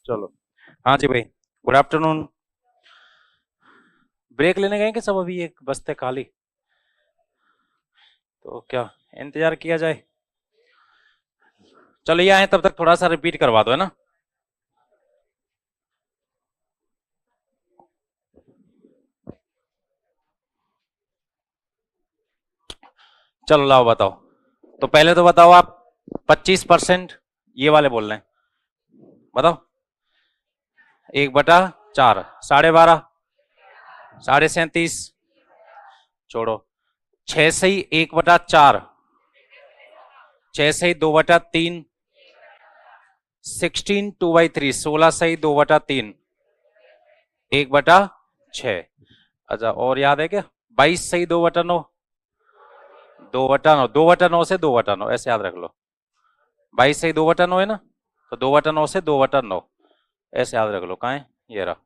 चलो। हाँ जी भाई, गुड आफ्टरनून। ब्रेक लेने गए कि सब अभी एक बस्ते खाली? तो क्या इंतजार किया जाए? चलो ये आए तब तक थोड़ा सा रिपीट करवा दो, है ना। चलो लाओ बताओ। तो पहले तो बताओ आप, 25% ये वाले बोल रहे हैं। बताओ। 1/4, 12.5, 37.5, छोड़ो। 6 से ही 1/4, 6 से ही 2/3, 16 2/3, 16 से ही 2/3, 1/6। अच्छा और याद है क्या? 22 से ही 2/9, 2/9, 2/9 से 2/9, ऐसे याद रख लो। 22 से ही 2/9 है ना, तो 2/9 से 2/9, ऐसे याद रख लो। कहाँ है ये रहा।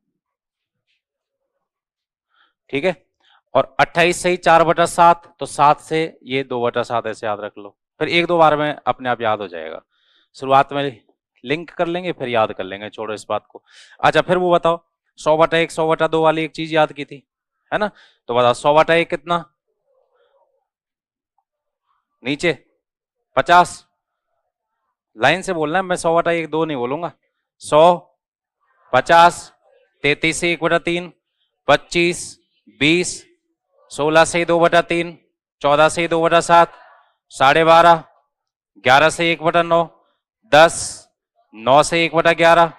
ठीक है। और 28 से ही 4/7, तो 7 से ये 2/7, ऐसे याद रख लो। फिर एक दो बार में अपने आप याद हो जाएगा। शुरुआत में लिंक कर लेंगे, फिर याद कर लेंगे, छोड़ो इस बात को। अच्छा फिर वो बताओ, 100/1, 100/2 वाली एक चीज याद की थी, है ना। तो बताओ 100/1 कितना? नीचे 50। लाइन से बोलना है, मैं 100/1 2 नहीं बोलूंगा। 100, 50, 33 से 1/3, 25, 20, 16 से 2/3, 14 से 2/7, 12.5, 11 से 1/9, 10, 9 से 1/11,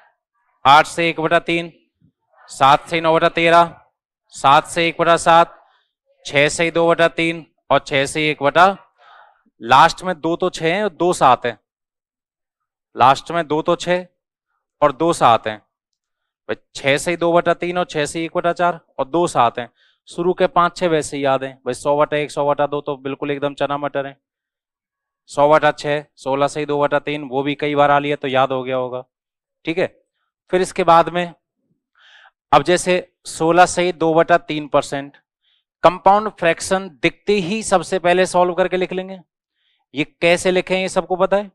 8 से 1/3, 7 से 9/13, 7 से 1/7, 6 से 2/3 और 6 से 1/। लास्ट में दो तो 6 है और 2 7 है। लास्ट में दो तो 6 और 2 7 है। 6 से 2/3 और 6 से 1/4 और 2 7 है। शुरू के 5 6 वैसे ही याद है भाई। 100/1, 100/2 तो बिल्कुल एकदम चना मटर है। 100/6, 16 से 2/3, वो भी कई बार आ लिया तो याद हो गया होगा। ठीक है। फिर इसके बाद में, अब जैसे 16 से 2/3%, कंपाउंड फ्रैक्शन दिखते ही सबसे पहले सॉल्व करके लिख लेंगे। ये कैसे लिखें ये सबको पता है?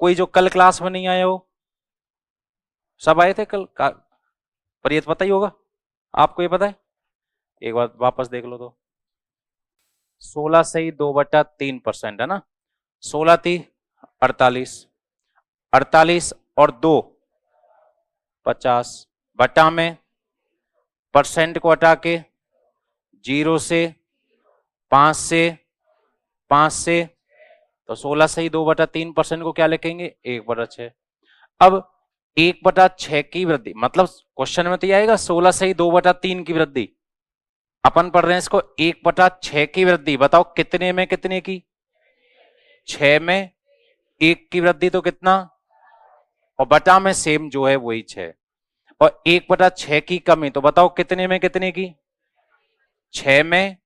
कोई जो कल क्लास में नहीं आया हो? सब आए थे कल पर ये तो पता ही होगा। आपको ये पता है? एक बार वापस देख लो तो। 16 से 2/3% है ना। 16 × 3 = 48, 48 और 2 50, बटा में परसेंट को हटा के 0 से, 5 से, 5 से, तो 16 से ही 2/3% को क्या लिखेंगे? 1/6। अब 1/6 की वृद्धि, मतलब क्वेश्चन में तो ये आएगा 16 से ही 2/3 की वृद्धि। अपन पढ़ रहे हैं इसको 1/6 की वृद्धि। बताओ कितने में कितने की? 6 में 1 की वृद्धि तो कितना? और बटा में सेम जो है वही 6। और 1/6 की कमी तो बताओ कितने में कितने की? 6 में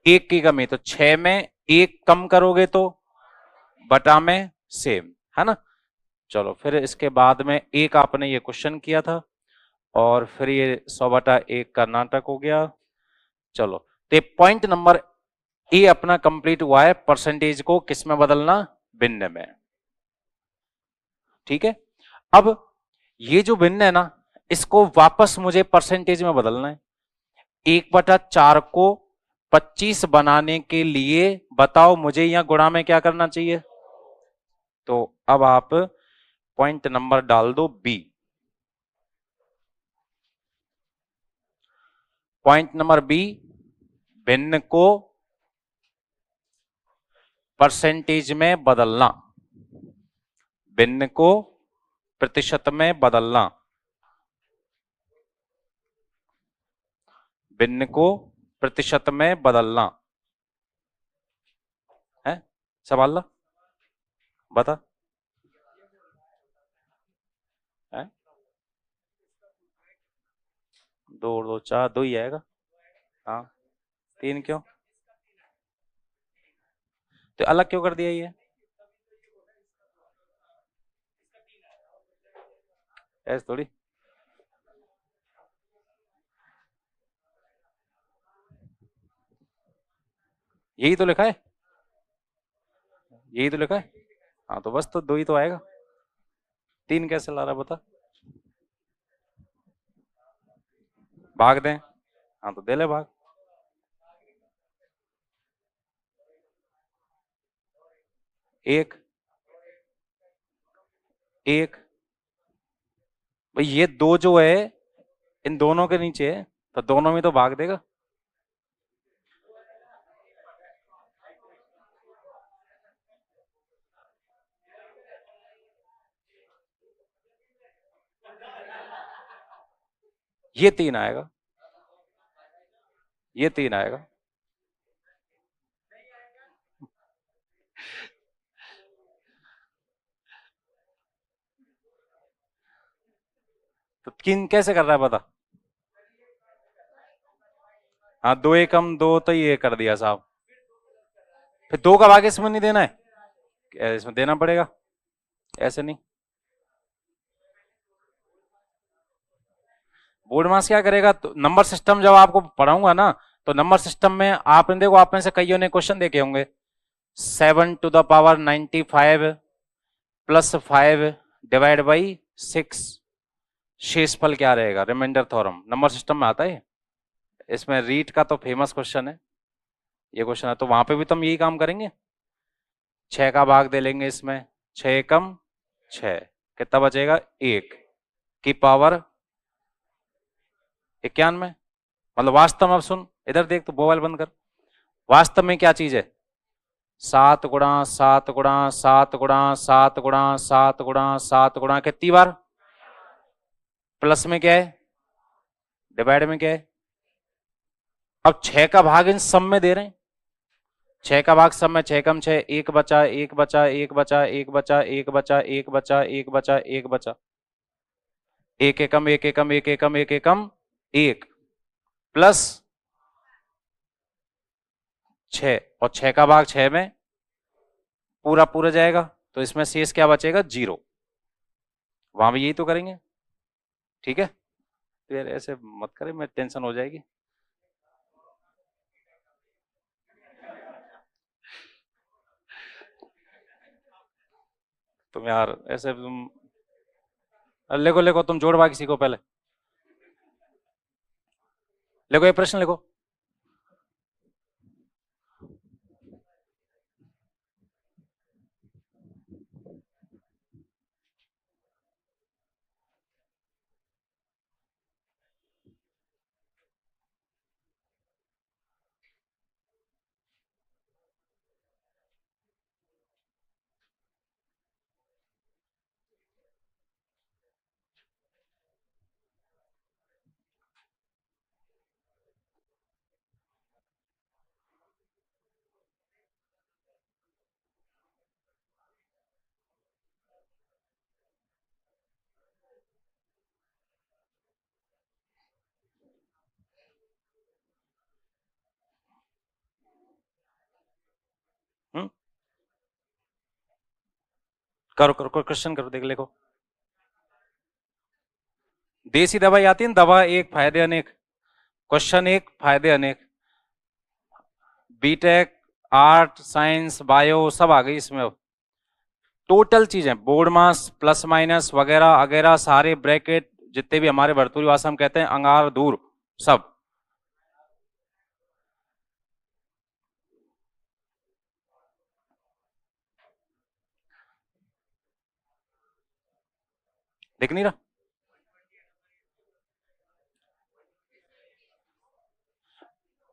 1 की कमी, तो 6 में 1 कम करोगे तो बटा में सेम, है ना। चलो फिर इसके बाद में एक आपने ये क्वेश्चन किया था, और फिर ये 100/1 का नाटक हो गया। चलो तो पॉइंट नंबर ए अपना कंप्लीट हुआ है। परसेंटेज को किस में बदलना? भिन्न में। ठीक है। अब ये जो भिन्न है ना, इसको वापस मुझे परसेंटेज में बदलना है। 1/4 को 25 बनाने के लिए बताओ मुझे यहां गुणा में क्या करना चाहिए? तो अब आप पॉइंट नंबर डाल दो बी। पॉइंट नंबर बी, भिन्न को परसेंटेज में बदलना। भिन्न को प्रतिशत में बदलना। भिन्न को प्रतिशत में बदलना है। सवाल ला बता है। 2 और 2 4, 2 ही आएगा। हाँ। 3 क्यों? तो अलग क्यों कर दिया ये? ऐसे थोड़ी। यही तो लिखा है। यही तो लिखा है। हाँ तो बस, तो 2 ही तो आएगा। 3 कैसे ला रहा बता। भाग दें, हाँ तो दे ले भाग। एक एक भाई ये दो जो है इन दोनों के नीचे है तो दोनों में तो भाग देगा। ये तीन आएगा, ये तीन आएगा। तो तीन कैसे कर रहा है पता? हाँ दो एकम दो तो ये कर दिया साहब। फिर दो का भाग इसमें नहीं देना है, इसमें देना पड़ेगा, ऐसे नहीं। बोर्ड मास क्या करेगा, तो नंबर सिस्टम जब आपको पढ़ाऊंगा ना तो नंबर सिस्टम में आपने देखो, आप में से कईयों ने क्वेश्चन देखे होंगे। 7 to the power 95 plus 5 divide by 6, शेषफल क्या रहेगा, रिमाइंडर थ्योरम नंबर सिस्टम में आता है। इसमें रीट का तो फेमस क्वेश्चन है, ये क्वेश्चन है, तो वहां पे भी तो हम यही काम करेंगे। 6 का भाग दे लेंगे इसमें, 6 कम 6, कितना बचेगा, 1 की पावर 91। मतलब वास्तव में, अब सुन इधर देख, तो मोबाइल बंद कर। वास्तव में क्या चीज है, 7 गुणा 7 गुणा 7 गुणा 7 गुणा 7 गुणा कितनी बार, प्लस में क्या है, डिवाइड में क्या है। अब 6 का भाग इन सब में दे रहे हैं, 6 का भाग सब में, 6 कम 6, 1 बचा 1 बचा 1 बचा 1 बचा 1 बचा 1 बचा 1 बचा 1 बचा, 1 एकम 1 एकम 1 एकम 1 एकम 1 प्लस 6, और 6 का भाग 6 में पूरा पूरा जाएगा, तो इसमें शेष क्या बचेगा, 0। वहां भी यही तो करेंगे, ठीक है। तो यार ऐसे मत करे, मैं टेंशन हो जाएगी। तुम यार ऐसे तुम, लिखो लिखो, तुम जोड़ भाग सीखो पहले, लिखो ये प्रश्न लिखो। करो करो करो, क्वेश्चन करो, देख लिखो। देसी दवाई आती है ना, दवा एक फायदे अनेक, क्वेश्चन एक फायदे अनेक। बीटेक, आर्ट, साइंस, बायो सब आ गई इसमें। अब टोटल चीजें, बोर्ड मास, प्लस माइनस वगैरह वगैरह, सारे ब्रैकेट जितने भी हमारे भरतूरी भाषा में कहते हैं अंगार दूर, सब। दिख नहीं रहा,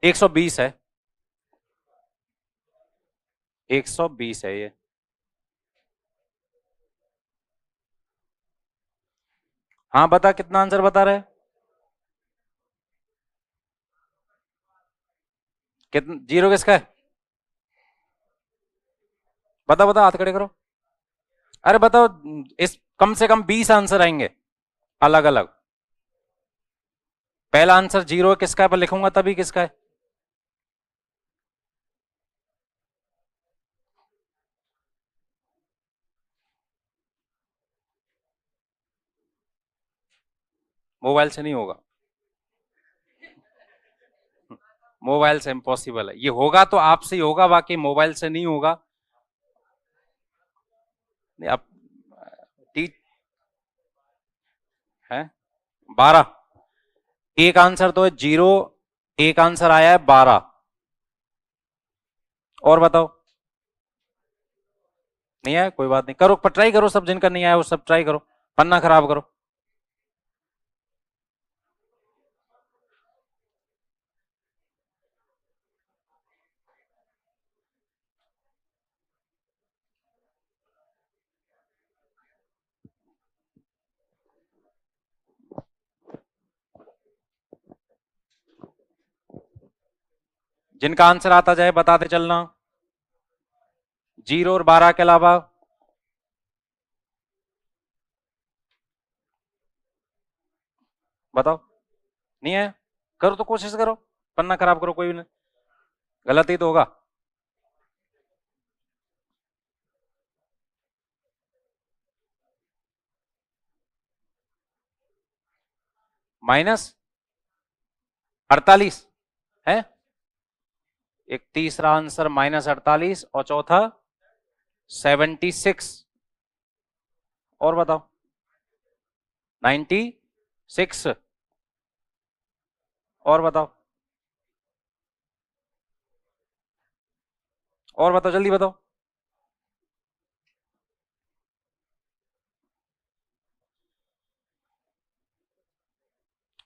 120 है, 120 है ये। हाँ बता, कितना आंसर बता रहे, कितना जीरो किसका है, बता बता, हाथ खड़े करो। अरे बताओ, इस कम से कम 20 आंसर आएंगे अलग अलग। पहला आंसर जीरो किसका है, पर लिखूंगा तभी किसका है। मोबाइल से नहीं होगा, मोबाइल से इम्पॉसिबल है, ये होगा तो आपसे ही होगा, बाकी मोबाइल से नहीं होगा। नहीं अब टी है 12, एक आंसर तो है 0, एक आंसर आया है 12। और बताओ। नहीं आया, कोई बात नहीं, करो पर ट्राई करो, सब जिनका नहीं आया वो सब ट्राई करो, पन्ना खराब करो। जिनका आंसर आता जाए बताते चलना, 0 और 12 के अलावा। बताओ। नहीं है, करो तो कोशिश करो, पन्ना खराब करो, कोई भी नहीं, गलत ही तो होगा। -48 है। एक तीसरा आंसर -48 और चौथा 76। और बताओ। 96। और बताओ। और बताओ, जल्दी बताओ।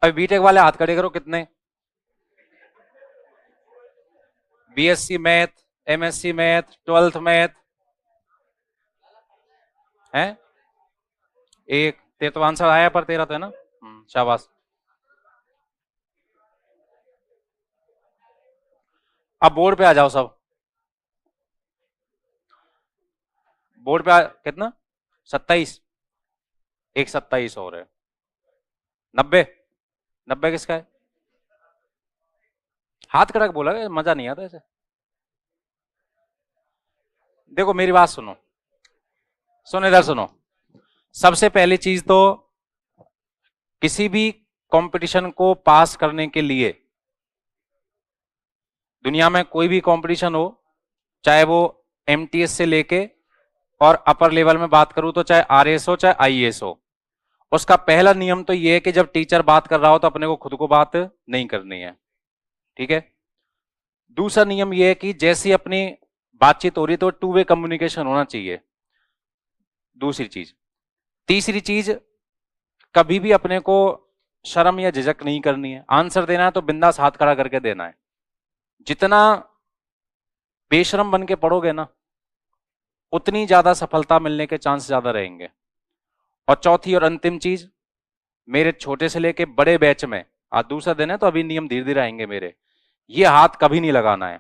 अभी बीटेक वाले हाथ खड़े करो, कितने? BSc math, MSc math, 12th math है। एक तेरे तो आंसर आया, पर तेरा तो है ना। शाबाश। अब बोर्ड पे आ जाओ सब। बोर्ड पे कितना? 27। एक 27 और है। 90। 90 किसका है? हाथ कड़क बोला, मजा नहीं आता ऐसे। देखो मेरी बात सुनो, सुनो इधर सुनो। सबसे पहली चीज तो, किसी भी कंपटीशन को पास करने के लिए, दुनिया में कोई भी कंपटीशन हो, चाहे वो एमटीएस से लेके और अपर लेवल में बात करूं तो चाहे आरएस हो चाहे आईएएस हो, उसका पहला नियम तो यह है कि जब टीचर बात कर रहा हो तो अपने को खुद को बात नहीं करनी है। ठीक है। दूसरा नियम यह है कि जैसी अपनी बातचीत हो रही तो टू वे कम्युनिकेशन होना चाहिए। दूसरी चीज। तीसरी चीज, कभी भी अपने को शर्म या झिझक नहीं करनी है। आंसर देना है तो बिंदास हाथ खड़ा करके देना है। जितना बेशरम बन के पढ़ोगे ना, उतनी ज्यादा सफलता मिलने के चांस ज्यादा रहेंगे। और चौथी और अंतिम चीज, मेरे छोटे से लेके बड़े बैच में, आज दूसरा दिन है तो अभी नियम धीरे धीरे आएंगे मेरे, ये हाथ कभी नहीं लगाना है।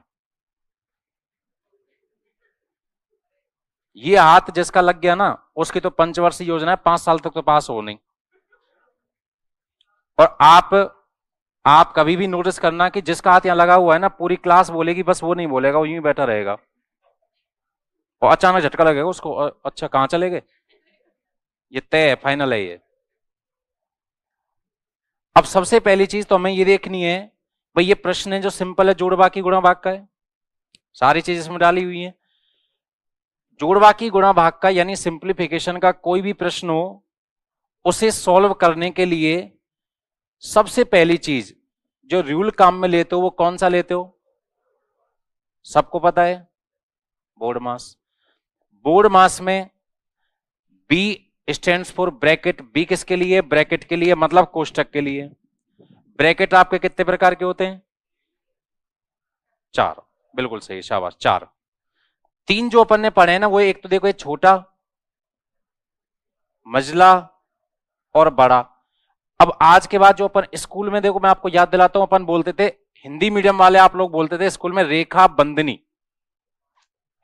ये हाथ जिसका लग गया ना, उसकी तो पंचवर्षीय योजना है, 5 साल तक तो पास हो नहीं। और आप कभी भी नोटिस करना कि जिसका हाथ यहां लगा हुआ है ना, पूरी क्लास बोलेगी, बस वो नहीं बोलेगा, वो यूं ही बैठा रहेगा। और अचानक झटका लगेगा उसको, अच्छा कहां चले गए। ये तय है, फाइनल है ये। अब सबसे पहली चीज तो हमें ये देखनी है, भाई ये प्रश्न है जो सिंपल है, जोड़ बाकी गुणा भाग का है, सारी चीज इसमें डाली हुई है। जोड़ बाकी गुणा भाग का यानी सिंप्लीफिकेशन का कोई भी प्रश्न हो, उसे सॉल्व करने के लिए सबसे पहली चीज जो रूल काम में लेते हो वो कौन सा लेते हो? सबको पता है, बोर्ड मास। बोर्ड मास में B stands for bracket. B किसके लिए? ब्रैकेट के लिए, मतलब कोष्टक के लिए। ब्रैकेट आपके कितने प्रकार के होते हैं? 4। बिल्कुल सही, शाबाश, 4। 3 जो अपन ने पढ़े हैं ना, वो एक तो देखो, एक छोटा, मझला और बड़ा। अब आज के बाद जो अपन स्कूल में, देखो मैं आपको याद दिलाता हूं, अपन बोलते थे, हिंदी मीडियम वाले आप लोग बोलते थे स्कूल में रेखा बंदनी।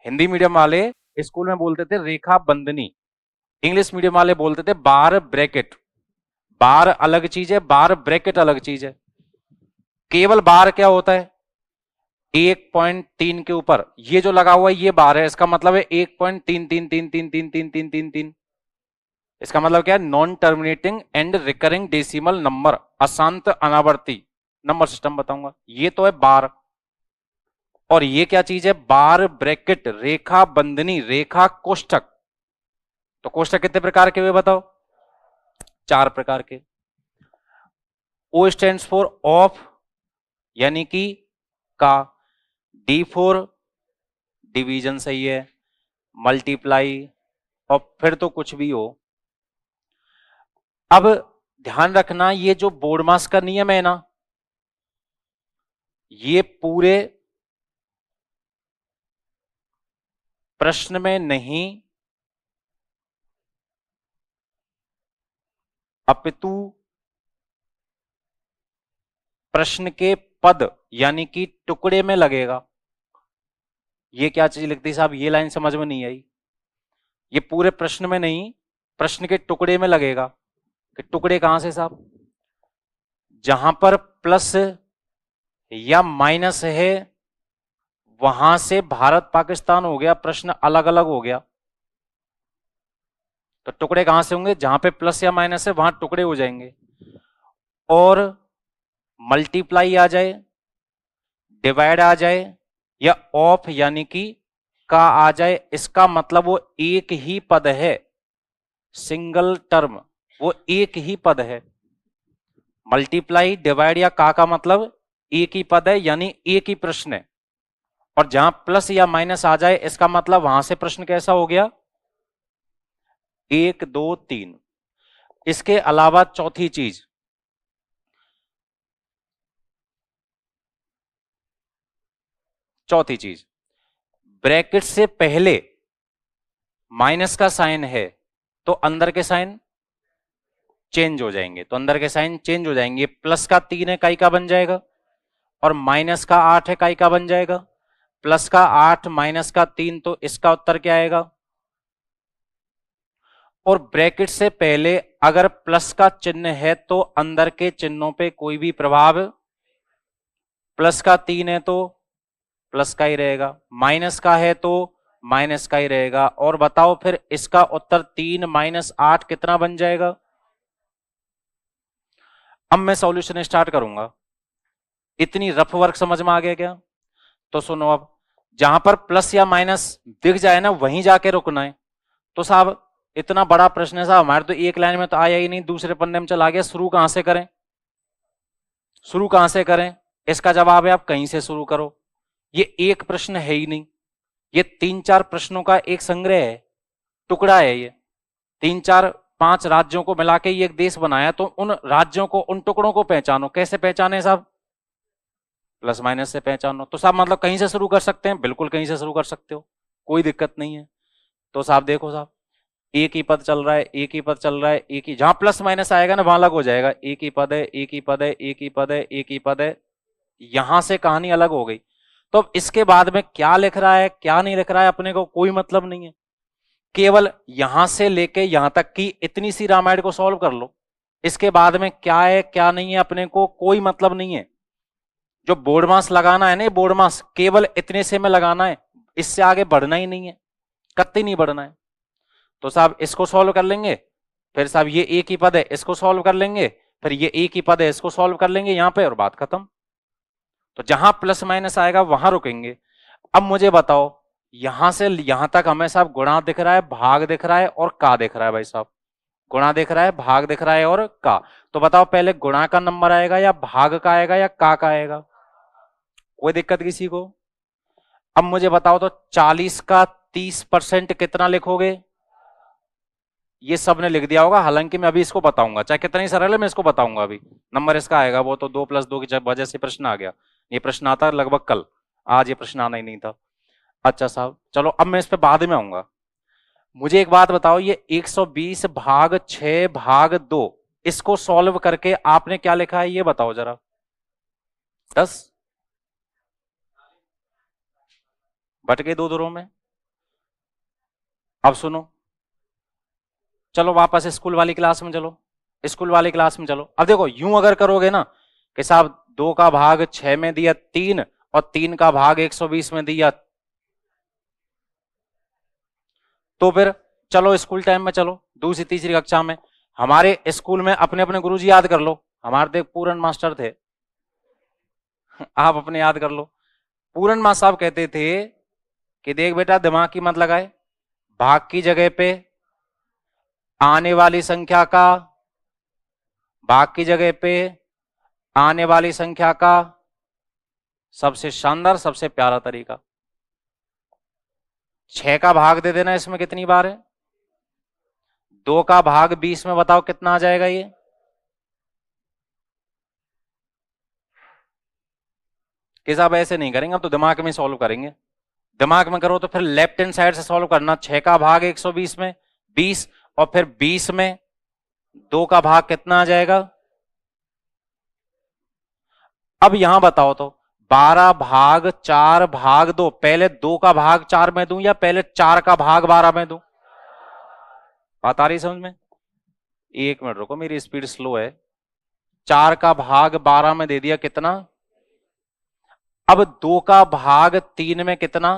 हिंदी मीडियम वाले स्कूल में बोलते थे रेखा बंदनी। इंग्लिश मीडियम वाले बोलते थे बार ब्रैकेट। बार अलग चीज है, बार ब्रैकेट अलग चीज है। केवल बार क्या होता है? 1.3 के ऊपर ये जो लगा हुआ है ये बार है, इसका मतलब है 1.333333333। इसका मतलब क्या है? Non terminating and recurring decimal number, अशांत अनावर्ती नंबर सिस्टम बताऊंगा, ये तो है बार। और ये क्या चीज है? बार ब्रैकेट, रेखा बंधनी, रेखा कोष्टक। तो कोष्टक कितने प्रकार के हुए बताओ? 4 प्रकार के। O स्टैंड्स फॉर ऑफ यानी कि का, D फॉर डिवीजन सही है, मल्टीप्लाई, और फिर तो कुछ भी हो। अब ध्यान रखना ये जो बोर्ड मास का नियम है ना, ये पूरे प्रश्न में नहीं अपितु प्रश्न के पद यानी कि टुकड़े में लगेगा। ये क्या चीज लिखती साहब, ये लाइन समझ में नहीं आई। ये पूरे प्रश्न में नहीं, प्रश्न के टुकड़े में लगेगा। कि टुकड़े कहां से साहब, जहां पर प्लस या माइनस है वहां से भारत पाकिस्तान हो गया, प्रश्न अलग अलग हो गया। तो टुकड़े कहां से होंगे, जहां पे प्लस या माइनस है वहां टुकड़े हो जाएंगे। और मल्टीप्लाई आ जाए, डिवाइड आ जाए, या ऑफ यानी कि का आ जाए, इसका मतलब वो एक ही पद है, सिंगल टर्म, वो एक ही पद है। मल्टीप्लाई, डिवाइड या का मतलब एक ही पद है, यानी एक ही प्रश्न है। और जहां प्लस या माइनस आ जाए इसका मतलब वहां से प्रश्न कैसा हो गया, 1 2 3। इसके अलावा चौथी चीज, ब्रैकेट से पहले माइनस का साइन है तो अंदर के साइन चेंज हो जाएंगे, तो अंदर के साइन चेंज हो जाएंगे। प्लस का 3 है काई का बन जाएगा, और माइनस का 8 है काई का बन जाएगा। प्लस का 8 माइनस का 3, तो इसका उत्तर क्या आएगा। और ब्रैकेट से पहले अगर प्लस का चिन्ह है तो अंदर के चिन्हों पे कोई भी प्रभाव, प्लस का 3 है तो प्लस का ही रहेगा, माइनस का है तो माइनस का ही रहेगा। और बताओ फिर इसका उत्तर 3 माइनस 8 कितना बन जाएगा। अब मैं सॉल्यूशन स्टार्ट करूंगा। इतनी रफ वर्क समझ में आ गया क्या। तो सुनो, अब जहां पर प्लस या माइनस दिख जाए ना वहीं जाके रुकना है। तो साहब इतना बड़ा प्रश्न है साहब, हमारे तो एक लाइन में तो आया ही नहीं, दूसरे पन्ने में चला गया। शुरू कहां से करें, शुरू कहां से करें। इसका जवाब है आप कहीं से शुरू करो। ये एक प्रश्न है ही नहीं, ये 3-4 प्रश्नों का एक संग्रह है, टुकड़ा है। ये 3-4-5 राज्यों को मिला के ये एक देश बनाया, तो उन राज्यों को, उन टुकड़ों को पहचानो। कैसे पहचाने साहब, प्लस माइनस से पहचानो। तो साहब मतलब कहीं से शुरू कर सकते हैं, बिल्कुल कहीं से शुरू कर सकते हो, कोई दिक्कत नहीं है। तो साहब देखो साहब, एक ही पद चल रहा है, एक ही पद चल रहा है, एक ही, जहां प्लस माइनस आएगा ना वहां अलग हो जाएगा। एक ही पद है, एक ही पद है, एक ही पद है, एक ही पद है, यहां से कहानी अलग हो गई। तो अब इसके बाद में क्या लिख रहा है क्या नहीं लिख रहा है अपने को कोई मतलब नहीं है। केवल यहां से लेके यहां तक की इतनी सी रामायण को सॉल्व कर लो। इसके बाद में क्या है क्या नहीं है अपने को कोई मतलब नहीं है। जो बोर्ड मास लगाना है ना, बोर्ड मास केवल इतने से में लगाना है, इससे आगे बढ़ना ही नहीं है, कत्ती नहीं बढ़ना है। तो साहब इसको सॉल्व कर लेंगे, फिर साहब ये एक ही पद है इसको सॉल्व कर लेंगे, फिर ये एक ही पद है इसको सॉल्व कर लेंगे यहां पे, और बात खत्म। तो जहां प्लस माइनस आएगा वहां रुकेंगे। अब मुझे बताओ, यहां से यहां तक हमें साहब गुणा दिख रहा है, भाग दिख रहा है और का दिख रहा है। भाई साहब गुणा दिख रहा है, भाग दिख रहा है और का। तो बताओ पहले गुणा का नंबर आएगा या भाग का आएगा या का आएगा, कोई दिक्कत किसी को। अब मुझे बताओ तो 40 का 30% कितना लिखोगे। ये सबने लिख दिया होगा, हालांकि मैं अभी इसको बताऊंगा, चाहे कितना ही सरल है मैं इसको बताऊंगा। अभी नंबर इसका आएगा, वो तो 2 + 2 की वजह से प्रश्न आ गया। ये प्रश्न आता लगभग कल, आज ये प्रश्न आना ही नहीं था। अच्छा साहब चलो अब मैं इस पे बाद में आऊंगा। मुझे एक बात बताओ, ये 120 भाग 6 भाग 2 इसको सॉल्व करके आपने क्या लिखा है ये बताओ जरा। 10 बट गए 2 दूरों में। अब सुनो, चलो वापस स्कूल वाली क्लास में चलो, स्कूल वाली क्लास में चलो। अब देखो यूं अगर करोगे ना कि साहब 2 का भाग 6 में दिया 3 और 3 का भाग 120 में दिया, तो फिर चलो स्कूल टाइम में चलो, दूसरी तीसरी कक्षा में हमारे स्कूल में अपने अपने गुरुजी याद कर लो। हमारे तो एक पूरन मास्टर थे आप अपने याद कर लो। पूरन मास्टर साहब कहते थे कि देख बेटा दिमाग की मत लगाए, भाग की जगह पे आने वाली संख्या का, भाग की जगह पे आने वाली संख्या का सबसे शानदार सबसे प्यारा तरीका, 6 का भाग दे देना। इसमें कितनी बार है? 2 का भाग 20 में बताओ कितना आ जाएगा ये? कि साहब ऐसे नहीं करेंगे, अब तो दिमाग में सॉल्व करेंगे। दिमाग में करो तो फिर लेफ्ट हैंड साइड से सॉल्व करना। 6 का भाग 120 में 20, और फिर 20 में 2 का भाग कितना आ जाएगा? अब यहां बताओ तो 12 भाग 4 भाग 2, पहले 2 का भाग 4 में दूं या पहले 4 का भाग 12 में दूं? बात आ रही समझ में? एक मिनट रुको, मेरी स्पीड स्लो है। 4 का भाग 12 में दे दिया कितना? अब 2 का भाग 3 में कितना?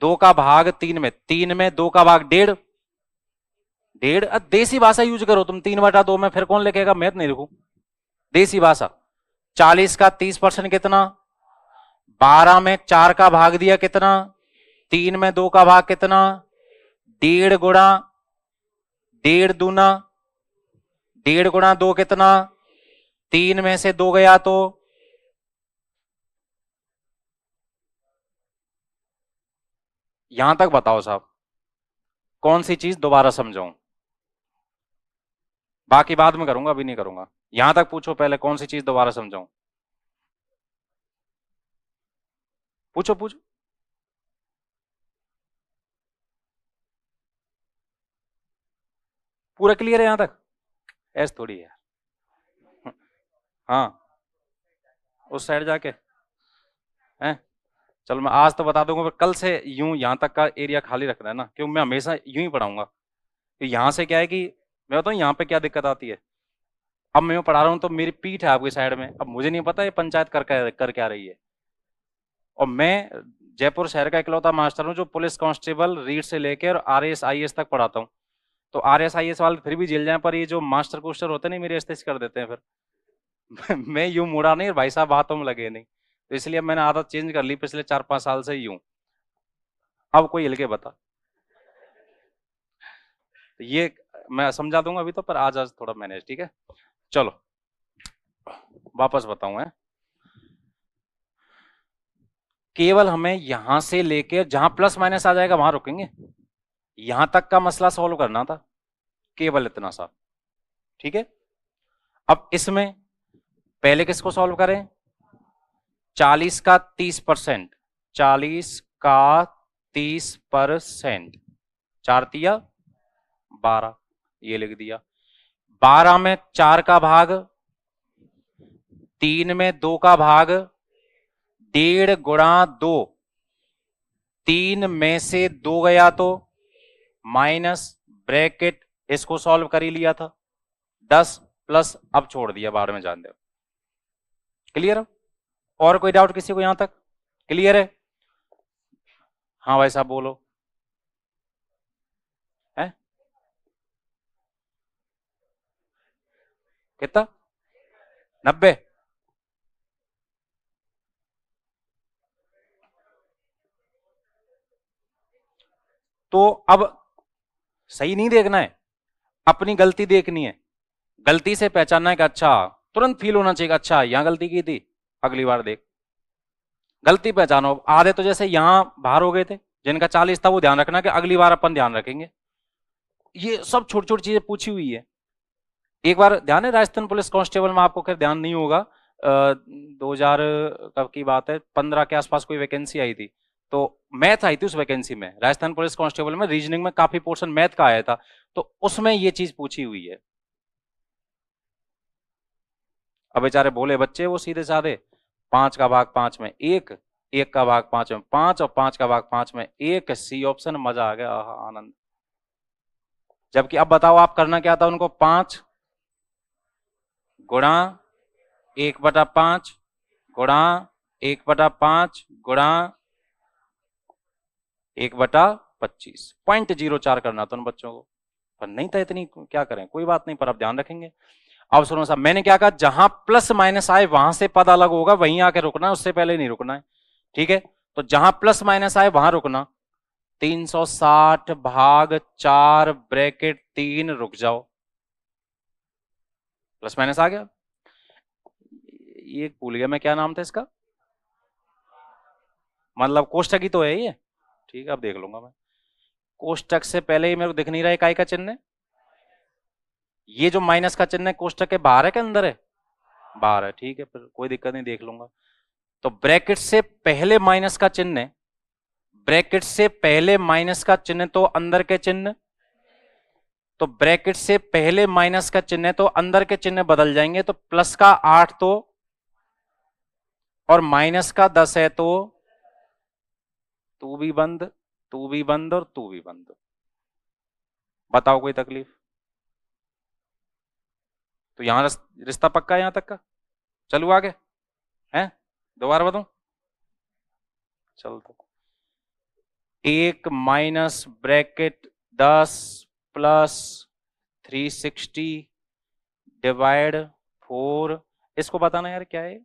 2 का भाग 3 में, 3 में 2 का भाग 1.5, 1.5। देसी भाषा यूज करो तुम, 3/2 में फिर कौन लिखेगा? मैं तो नहीं लिखू, देसी भाषा। 40 का 30% कितना? 12 में 4 का भाग दिया कितना? 3 में 2 का भाग कितना? 1.5 गुणा 1.5 दूना 1.5 गुणा 2 कितना? 3 में से 2 गया तो यहां तक बताओ साहब, कौन सी चीज दोबारा समझाऊं? बाकी बाद में करूंगा, अभी नहीं करूंगा। यहां तक पूछो पहले, कौन सी चीज दोबारा समझाऊं? पूछो पूछो। पूरा क्लियर है यहां तक? ऐस थोड़ी है। हाँ, उस साइड जाके हैं। चलो मैं आज तो बता दूंगा, पर कल से यूं यहां तक का एरिया खाली रखना है ना, क्योंकि मैं हमेशा यूं ही पढ़ाऊंगा। तो यहां से क्या है कि मैं बताऊं यहाँ पे क्या दिक्कत आती है। अब मैं पढ़ा रहा हूँ तो मेरी पीठ है आपकी साइड में, अब मुझे नहीं पता ये पंचायत कर क्या रही है। और मैं जयपुर शहर का इकलौता मास्टर हूँ जो पुलिस कांस्टेबल रीड से लेकर RAS IAS तक पढ़ाता हूँ। तो RAS IAS वाले फिर भी जेल जाए, पर ये जो मास्टर कोस्टर होते नहीं, मेरे अस्तित्व कर देते हैं फिर। मैं यूं मुड़ा नहीं और भाई साहब बातों में लगे नहीं, तो इसलिए मैंने आदत चेंज कर ली पिछले 4-5 साल से यूं। अब कोई हिल के बता, तो ये मैं समझा दूंगा अभी तो, पर आज आज थोड़ा मैनेज, ठीक है। चलो वापस बताऊं है। केवल हमें यहां से लेकर जहां प्लस माइनस आ जाएगा वहां रुकेंगे, यहां तक का मसला सॉल्व करना था, केवल इतना सा, ठीक है। अब इसमें पहले किसको सॉल्व करें? 40 का 30%, 40 का 30%, 4×3 = 12, ये लिख दिया। 12 में 4 का भाग, 3 में 2 का भाग, 1.5 गुणा 2, 3 में से 2 गया तो माइनस ब्रैकेट, इसको सॉल्व कर ही लिया था, 10 प्लस, अब छोड़ दिया बाहर में, जान दो। क्लियर? और कोई डाउट किसी को यहां तक? क्लियर है? हाँ भाई साहब बोलो। है कितना? 90? तो अब सही नहीं देखना है, अपनी गलती देखनी है। गलती से पहचानना है कि अच्छा, तुरंत फील होना चाहिए, अच्छा यहां गलती की थी, अगली बार देख। गलती पहचानो। आधे तो जैसे यहां बाहर हो गए थे, जिनका 40 था, वो ध्यान रखना कि अगली बार अपन ध्यान रखेंगे। ये सब छोटी छोटी चीजें पूछी हुई है। एक बार ध्यान है, राजस्थान पुलिस कांस्टेबल में, आपको खैर ध्यान नहीं होगा, 2000 कब की बात है, 15 के आसपास कोई वैकेंसी आई थी, तो मैथ आई थी उस वैकेंसी में। राजस्थान पुलिस कांस्टेबल में रीजनिंग में काफी पोर्शन मैथ का आया था, तो उसमें ये चीज पूछी हुई है। अब बेचारे भोले बच्चे, वो सीधे साधे, 5 का भाग 5 में 1, 1 का भाग 5 में 5, और 5 का भाग 5 में 1, सी ऑप्शन। मजा आ गया, आनंद। जबकि अब बताओ आप करना क्या था उनको? 5 गुणा 1/5 गुणा 1/5 गुणा 1/25, 0.04 करना था उन बच्चों को, पर नहीं था इतनी, क्या करें, कोई बात नहीं, पर अब ध्यान रखेंगे। अब सुनो साहब, मैंने क्या कहा, जहां प्लस माइनस आए वहां से पद अलग होगा, वहीं आके रुकना है, उससे पहले नहीं रुकना है, ठीक है। तो जहां प्लस माइनस आए वहां रुकना। 360 भाग 4 ब्रैकेट 3, रुक जाओ, प्लस माइनस आ गया। ये भूल गया मैं, क्या नाम था इसका, मतलब कोष्टक ही तो है ये। ठीक है अब देख लूंगा मैं। कोष्टक से पहले ही मेरे को दिख नहीं रहा है इकाई का चिन्ह है। ये जो माइनस का चिन्ह है कोष्टक के बाहर है के अंदर है? बाहर है, ठीक है फिर कोई दिक्कत नहीं, देख लूंगा। तो ब्रैकेट से पहले माइनस का चिन्ह है, ब्रैकेट से पहले माइनस का चिन्ह तो अंदर के चिन्ह, तो ब्रैकेट से पहले माइनस का चिन्ह है तो अंदर के चिन्ह बदल जाएंगे, तो प्लस का 8 तो और माइनस का 10 है तो तू भी बंद, तू भी बंद और तू भी बंद। बताओ कोई तकलीफ? तो यहां रिश्ता पक्का है यहां तक का। चलू आगे है, दोबारा बताऊं? चल तो एक माइनस ब्रैकेट 10 प्लस 360 डिवाइड 4, इसको बताना यार क्या है।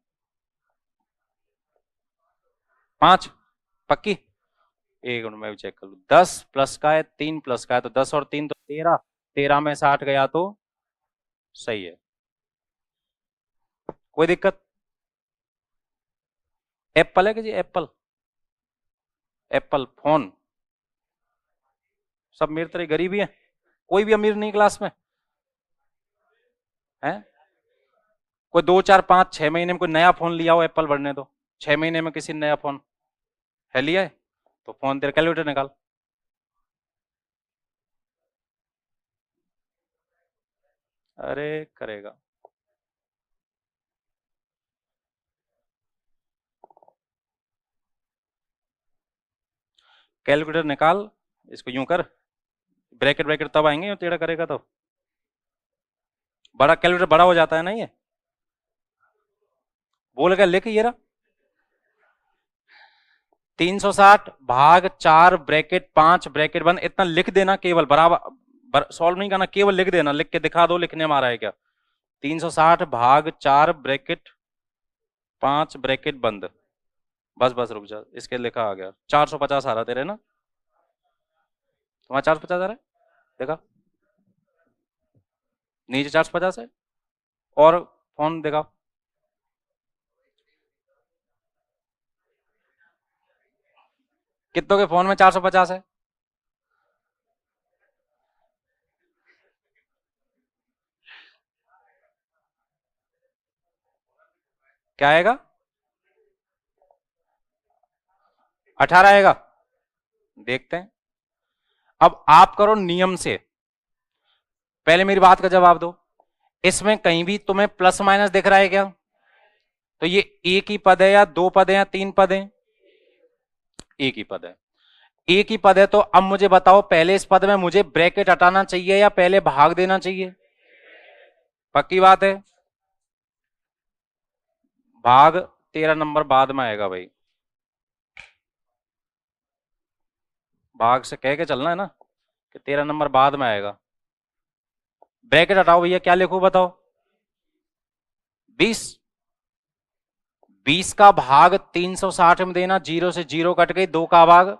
5 पक्की? एक मिनट मैं भी चेक कर लू। 10 प्लस का है, 3 प्लस का है, तो 10 और 3 तो 13, 13 में 60 गया तो सही है। कोई दिक्कत? एप्पल है कि जी, एप्पल, एप्पल फोन। सब मेरी तरह गरीब ही है, कोई भी अमीर नहीं क्लास में है? कोई 2 4 5 6 महीने में कोई नया फोन लिया हो एप्पल बढ़ने दो। 6 महीने में किसी ने नया फोन है लिया है? तो फोन तेरे कैलकुलेटर निकाल। अरे करेगा। कैलकुलेटर निकाल, इसको यूं कर, ब्रैकेट ब्रैकेट तब आएंगे टेढ़ा करेगा तो। बड़ा कैलकुलेटर बड़ा हो जाता है ना ये। बोल कर लिख ये रहा, 360 भाग 4 ब्रैकेट 5 ब्रैकेट बंद, इतना लिख देना केवल, बराबर सॉल्व नहीं करना, केवल लिख देना, लिख के दिखा दो लिखने में आ रहा है क्या। 360 भाग 4 ब्रैकेट 5 ब्रैकेट बंद। बस बस रुक जा, इसके लिखा आ गया 450 आ रहा तेरे ना, तुम्हारा 450 आ रहा है देखा, नीचे 450 है। और फोन देखा, कितनों के फोन में 450 है? क्या आएगा? 18 आएगा, देखते हैं। अब आप करो नियम से, पहले मेरी बात का जवाब दो। इसमें कहीं भी तुम्हें प्लस माइनस दिख रहा है क्या? तो ये एक ही पद है या दो पद है या तीन पद है? एक ही पद है। एक ही पद है तो अब मुझे बताओ, पहले इस पद में मुझे ब्रैकेट हटाना चाहिए या पहले भाग देना चाहिए? पक्की बात है, भाग 13 नंबर बाद में आएगा भाई, भाग से कह के चलना है ना कि 13 नंबर बाद में आएगा। ब्रैकेट हटाओ भैया, क्या लिखो बताओ? 20, 20 का भाग 360 में देना, जीरो से जीरो कट गई, 2 का भाग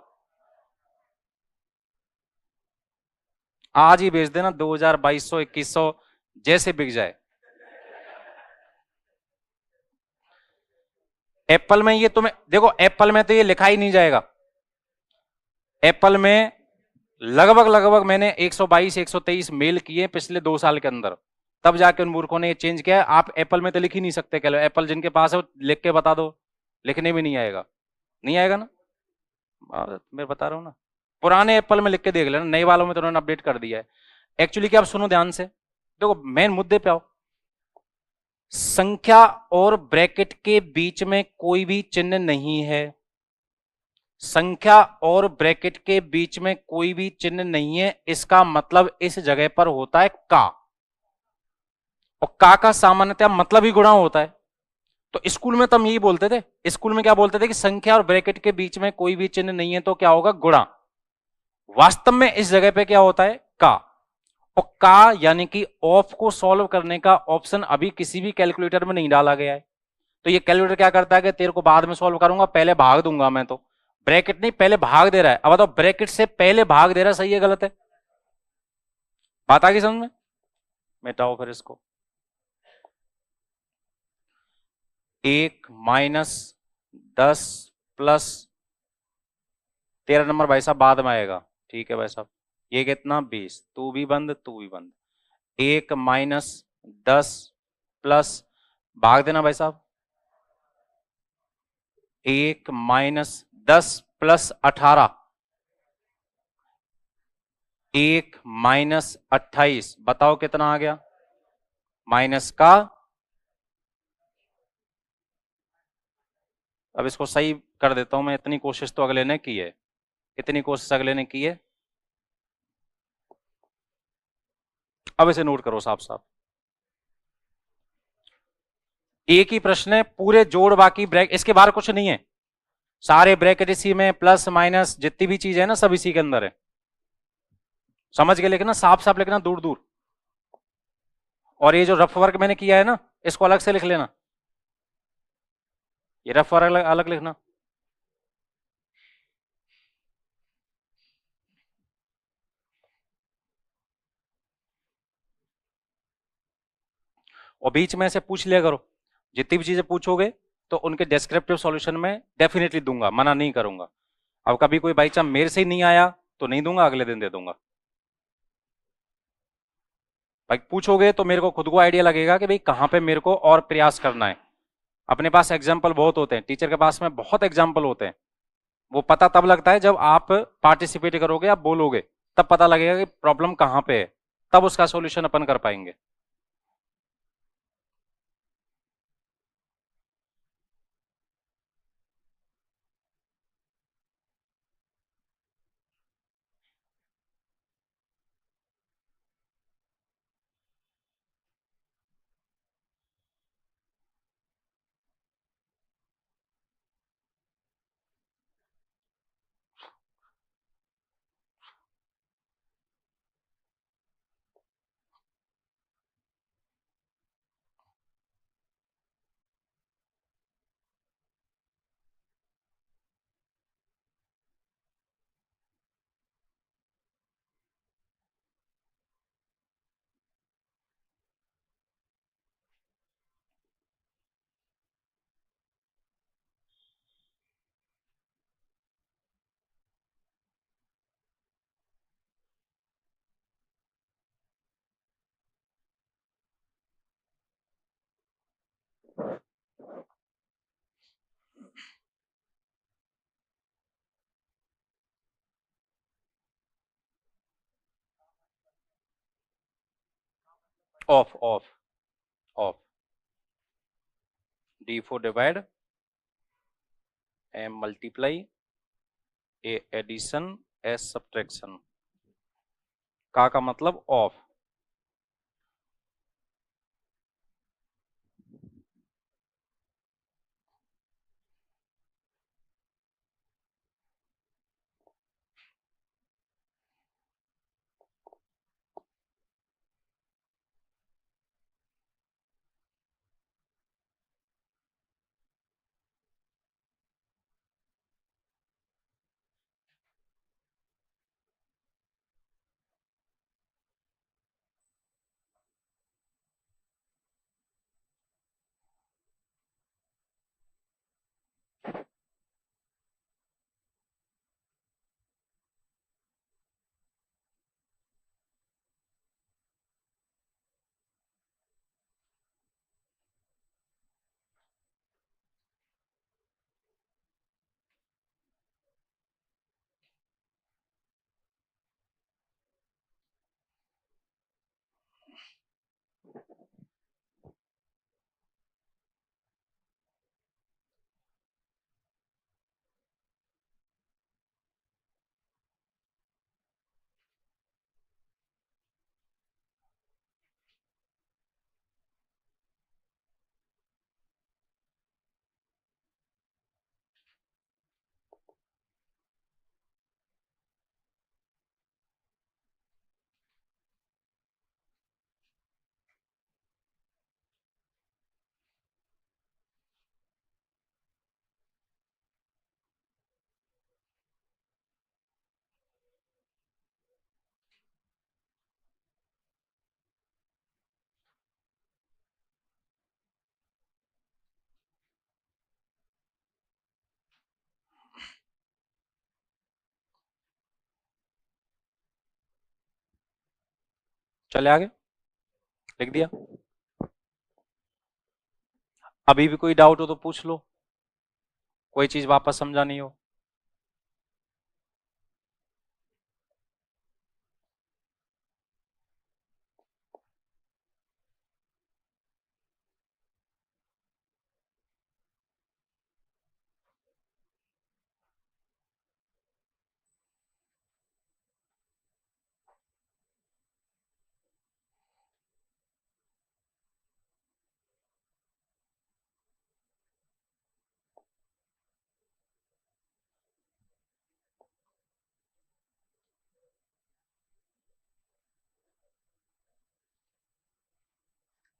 आज ही भेज देना, 2000 2200 2100 जैसे बिक जाए। एप्पल में ये तुम्हें देखो, एप्पल में तो ये लिखा ही नहीं जाएगा। एप्पल में लगभग लगभग मैंने 122 123 मेल किए पिछले 2 साल के अंदर, तब जाके उन मूर्खों ने ये चेंज किया है। आप एप्पल में तो लिख ही नहीं सकते, कह लो एप्पल जिनके पास है वो लिख के बता दो, लिखने भी नहीं आएगा, नहीं आएगा ना, मैं बता रहा हूं ना। पुराने एप्पल में लिख के देख लेना, नए वालों में तो उन्होंने अपडेट कर दिया है। एक्चुअली क्या, आप सुनो ध्यान से, देखो मेन मुद्दे पे आओ। संख्या और ब्रैकेट के बीच में कोई भी चिन्ह नहीं है, संख्या और ब्रैकेट के बीच में कोई भी चिन्ह नहीं है, इसका मतलब इस जगह पर होता है का, और का सामान्यतः मतलब ही गुणा होता है। तो स्कूल में तो हम यही बोलते थे, स्कूल में क्या बोलते थे कि संख्या और ब्रैकेट के बीच में कोई भी चिन्ह नहीं है तो क्या होगा, गुणा। वास्तव में इस जगह पे क्या होता है, का। और का यानी कि ऑफ को सॉल्व करने का ऑप्शन अभी किसी भी कैलकुलेटर में नहीं डाला गया है। तो ये कैलकुलेटर क्या करता है कि तेरे को बाद में सॉल्व करूंगा, पहले भाग दूंगा मैं, तो ब्रैकेट नहीं पहले भाग दे रहा है। अब बताओ ब्रैकेट से पहले भाग दे रहा है, सही है गलत है? बात आ गई समझ में? मिटाओ फिर इसको। 1 माइनस 10 प्लस 13 नंबर भाई साहब बाद में आएगा। ठीक है भाई साहब, ये कितना 20, तू भी बंद तू भी बंद। 1 माइनस 10 प्लस, भाग देना भाई साहब, 1 माइनस 10 प्लस 18, 1 माइनस 28, बताओ कितना आ गया माइनस का। अब इसको सही कर देता हूं मैं, इतनी कोशिश तो अगले ने की है, इतनी कोशिश अगले ने की है। अब इसे नोट करो साफ साफ, एक ही प्रश्न है, पूरे जोड़ बाकी ब्रैक, इसके बाहर कुछ नहीं है, सारे ब्रैकेट इसी में, प्लस माइनस जितनी भी चीज है ना सब इसी के अंदर है। समझ के लिखना, साफ साफ लिखना, दूर दूर। और ये जो रफ वर्क मैंने किया है ना, इसको अलग से लिख लेना, ये रफ वर्क अलग, अलग लिखना। और बीच में से पूछ लिया करो, जितनी भी चीजें पूछोगे तो उनके डिस्क्रिप्टिव सॉल्यूशन में डेफिनेटली दूंगा, मना नहीं करूंगा। अब कभी कोई बाई चांस मेरे से ही नहीं आया तो नहीं दूंगा, अगले दिन दे दूंगा। भाई पूछोगे तो मेरे को खुद को आइडिया लगेगा कि भाई कहां पे मेरे को और प्रयास करना है। अपने पास एग्जाम्पल बहुत होते हैं, टीचर के पास में बहुत एग्जाम्पल होते हैं, वो पता तब लगता है जब आप पार्टिसिपेट करोगे, आप बोलोगे, तब पता लगेगा कि प्रॉब्लम कहां पे है, तब उसका सॉल्यूशन अपन कर पाएंगे। Of of of, D for divide, M multiply, A addition, S subtraction, का मतलब ऑफ। चले आगे, लिख दिया। अभी भी कोई डाउट हो तो पूछ लो, कोई चीज वापस समझा नहीं हो।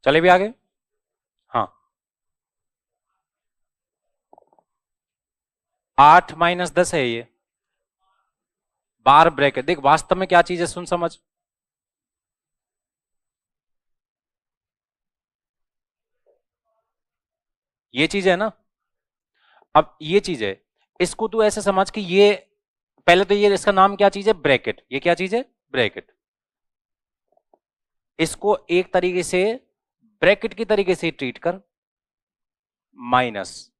चले भी आगे। हाँ, 8 - 10 है ये, बार ब्रैकेट। देख वास्तव में क्या चीज है, सुन समझ। ये चीज है ना, अब ये चीज है, इसको तू ऐसे समझ कि ये पहले तो ये इसका नाम क्या चीज है, ब्रैकेट। ये क्या चीज है, ब्रैकेट। इसको एक तरीके से ब्रैकेट की तरीके से ट्रीट कर, माइनस।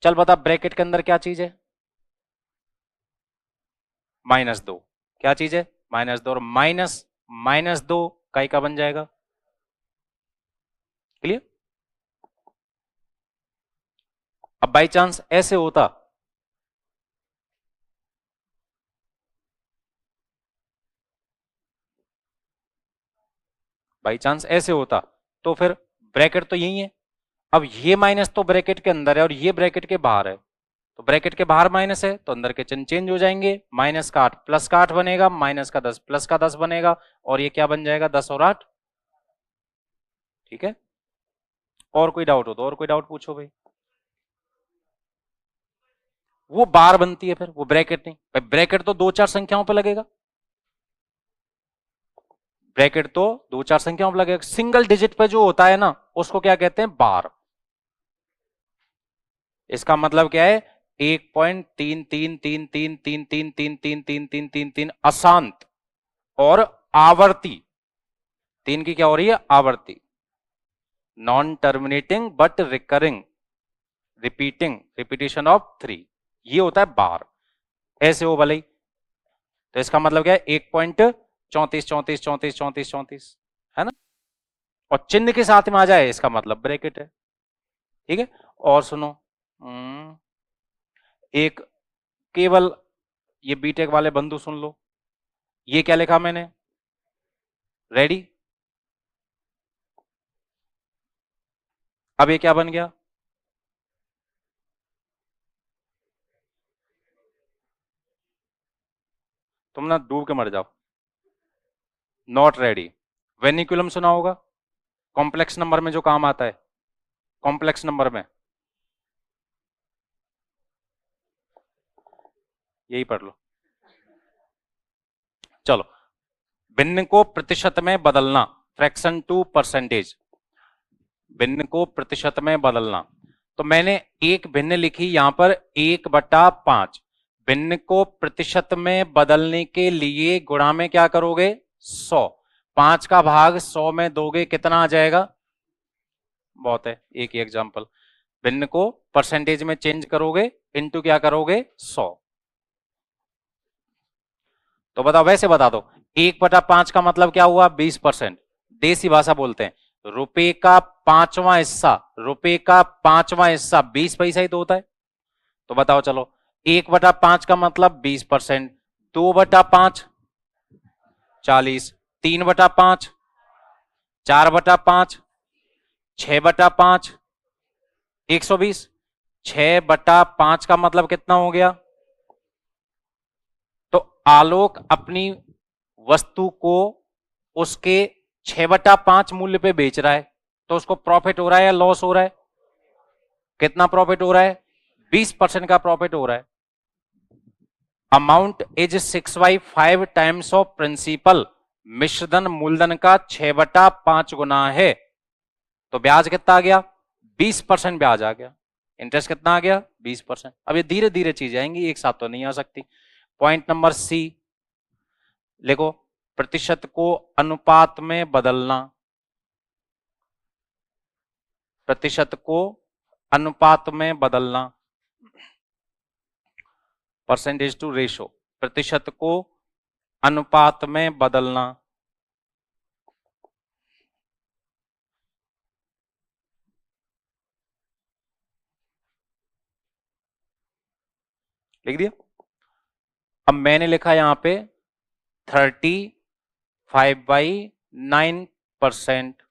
चल बता ब्रैकेट के अंदर क्या चीज है, -2। क्या चीज है, -2, और माइनस -2 काई का बन जाएगा। क्लियर। अब बाई चांस ऐसे होता, बाई चांस ऐसे होता, तो फिर ब्रैकेट तो यही है। अब ये माइनस तो ब्रैकेट के अंदर है और ये ब्रैकेट के बाहर है, तो ब्रैकेट के बाहर माइनस है तो अंदर के चिन्ह चेंज हो जाएंगे। -8 +8 बनेगा, -10 +10 बनेगा, और ये क्या बन जाएगा, 10 और 8। ठीक है। और कोई डाउट हो तो और कोई डाउट पूछो भाई। वो बार बनती है, फिर वो ब्रैकेट नहीं भाई। ब्रैकेट तो 2-4 संख्याओं पे लगेगा, ब्रैकेट तो 2-4 संख्याओं पे लगेगा। सिंगल डिजिट पे जो होता है ना, उसको क्या कहते हैं, बार। इसका मतलब क्या है, 1.333333333333 अशांत और आवर्ती। 3 की क्या हो रही है, आवर्ती। Non terminating but recurring, repeating, repetition of 3, ये होता है बार। ऐसे हो भले ही, तो इसका मतलब क्या है, 1.34343434, है ना। और चिन्ह के साथ में आ जाए, इसका मतलब ब्रैकेट है। ठीक है। और सुनो, एक केवल ये बीटेक वाले बंधु सुन लो, ये क्या लिखा मैंने, रेडी। अब ये क्या बन गया, तुम ना डूब के मर जाओ। Not ready. वेनिकुलम सुना होगा, कॉम्प्लेक्स नंबर में जो काम आता है, कॉम्प्लेक्स नंबर में, यही पढ़ लो। चलो, भिन्न को प्रतिशत में बदलना, फ्रैक्शन टू परसेंटेज। भिन्न को प्रतिशत में बदलना, तो मैंने एक भिन्न लिखी यहां पर 1/5। भिन्न को प्रतिशत में बदलने के लिए गुणा में क्या करोगे, 100। 5 का भाग 100 में दोगे, कितना आ जाएगा, बहुत है, एक ही एग्जाम्पल। भिन्न को परसेंटेज में चेंज करोगे, इनटू क्या करोगे, 100। तो बताओ, वैसे बता दो, 1/5 का मतलब क्या हुआ, 20%। देसी भाषा बोलते हैं, रुपए का 5वां हिस्सा, रुपए का 5वां हिस्सा 20 पैसा ही तो होता है। तो बताओ चलो, 1/5 का मतलब 20%, 2/5 40, 3/5 4/5, 6/5 120। 6/5 का मतलब कितना हो गया, तो आलोक अपनी वस्तु को उसके 6/5 मूल्य पे बेच रहा है, तो उसको प्रॉफिट हो रहा है या लॉस हो रहा है, कितना प्रॉफिट हो रहा है, 20% का प्रॉफिट हो रहा है। Amount is 6/5 times of principal, मिश्रधन मूलधन का 6/5 गुना है, तो ब्याज कितना आ गया, 20% ब्याज आ गया। इंटरेस्ट कितना आ गया, 20%। अब ये धीरे धीरे चीजें आएंगी, एक साथ तो नहीं आ सकती। पॉइंट नंबर सी लिखो, प्रतिशत को अनुपात में बदलना, प्रतिशत को अनुपात में बदलना, परसेंटेज टू रेशो, प्रतिशत को अनुपात में बदलना। लिख दिया। अब मैंने लिखा यहां पे 35/9%,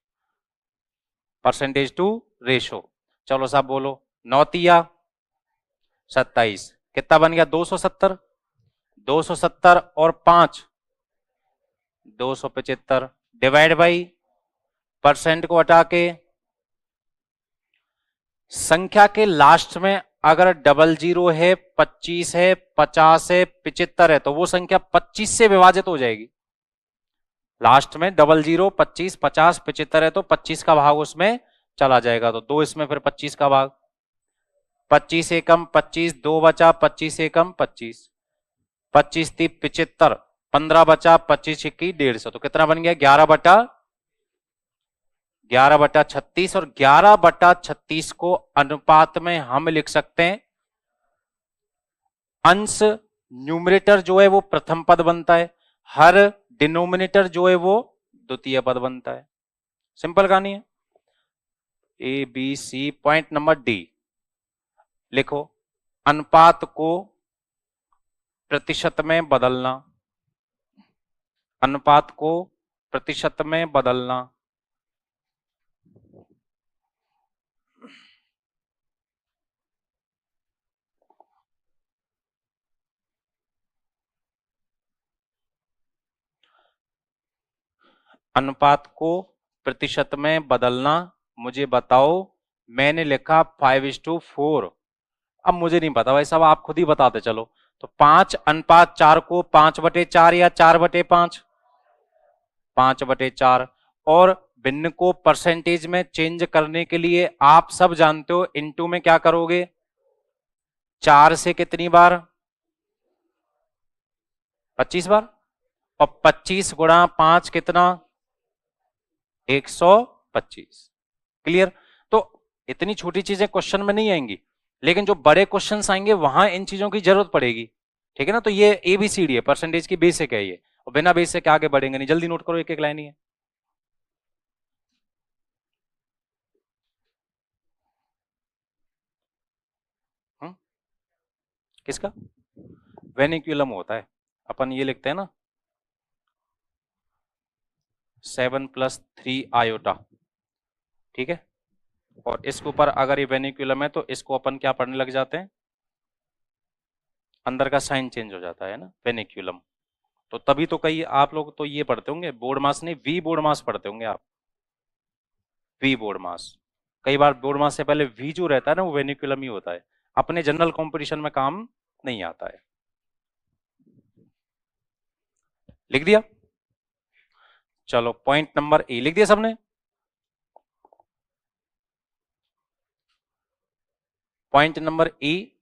परसेंटेज टू रेशो। चलो साहब बोलो, 9 27, कितना बन गया? 270, 270 और 5 275, डिवाइड बाई परसेंट को हटा के, संख्या के लास्ट में अगर डबल जीरो है, 25 है, 50 है, 75 है, तो वो संख्या 25 से विभाजित हो जाएगी। लास्ट में डबल जीरो, 25, 50, 75 है तो 25 का भाग उसमें चला जाएगा, तो 2 इसमें, फिर 25 का भाग, 25 एकम 25, 2 बचा, 25 एकम 25, 25 थी 75, 15 बचा, 25 की 150, तो कितना बन गया? 11/36, और 11/36 को अनुपात में हम लिख सकते हैं, अंश न्यूमरेटर जो है वो प्रथम पद बनता है, हर डिनोमिनेटर जो है वो द्वितीय पद बनता है। सिंपल कहानी है। A B C. Point number D लिखो, अनुपात को प्रतिशत में बदलना, अनुपात को प्रतिशत में बदलना। अनुपात को प्रतिशत में बदलना, मुझे बताओ। मैंने लिखा 5:4। अब मुझे नहीं पता भाई साहब, आप खुद ही बताते चलो। तो 5:4 को 5/4 या 4/5? 5/4। और भिन्न को परसेंटेज में चेंज करने के लिए आप सब जानते हो, इनटू में क्या करोगे? 4 से कितनी बार? 25 बार। और 25 गुणा 5 कितना? 125। क्लियर? तो इतनी छोटी चीजें क्वेश्चन में नहीं आएंगी, लेकिन जो बड़े क्वेश्चंस आएंगे वहां इन चीजों की जरूरत पड़ेगी। ठीक है ना? तो ये एबीसीडी है, परसेंटेज की बेसिक है ये, और बिना बेसिक के आगे बढ़ेंगे नहीं। जल्दी नोट करो, एक एक लाइन ही है। किसका? वेनिक्यूलम होता है। अपन ये लिखते हैं ना, 7+3 आयोटा। ठीक है? और इसके ऊपर अगर ये वेनिक्यूलम है तो इसको अपन क्या पढ़ने लग जाते हैं? अंदर का साइन चेंज हो जाता है ना, वेनिक्यूलम। तो तभी तो कई आप लोग तो ये पढ़ते होंगे, बोर्ड मास नहीं, वी बोर्ड मास पढ़ते होंगे आप। वी बोर्ड मास, कई बार बोर्ड मास से पहले वी जो रहता है ना, वो वेनिक्यूलम ही होता है। अपने जनरल कंपटीशन में काम नहीं आता है। लिख दिया? चलो पॉइंट नंबर ए लिख दिया सबने? पॉइंट नंबर ए,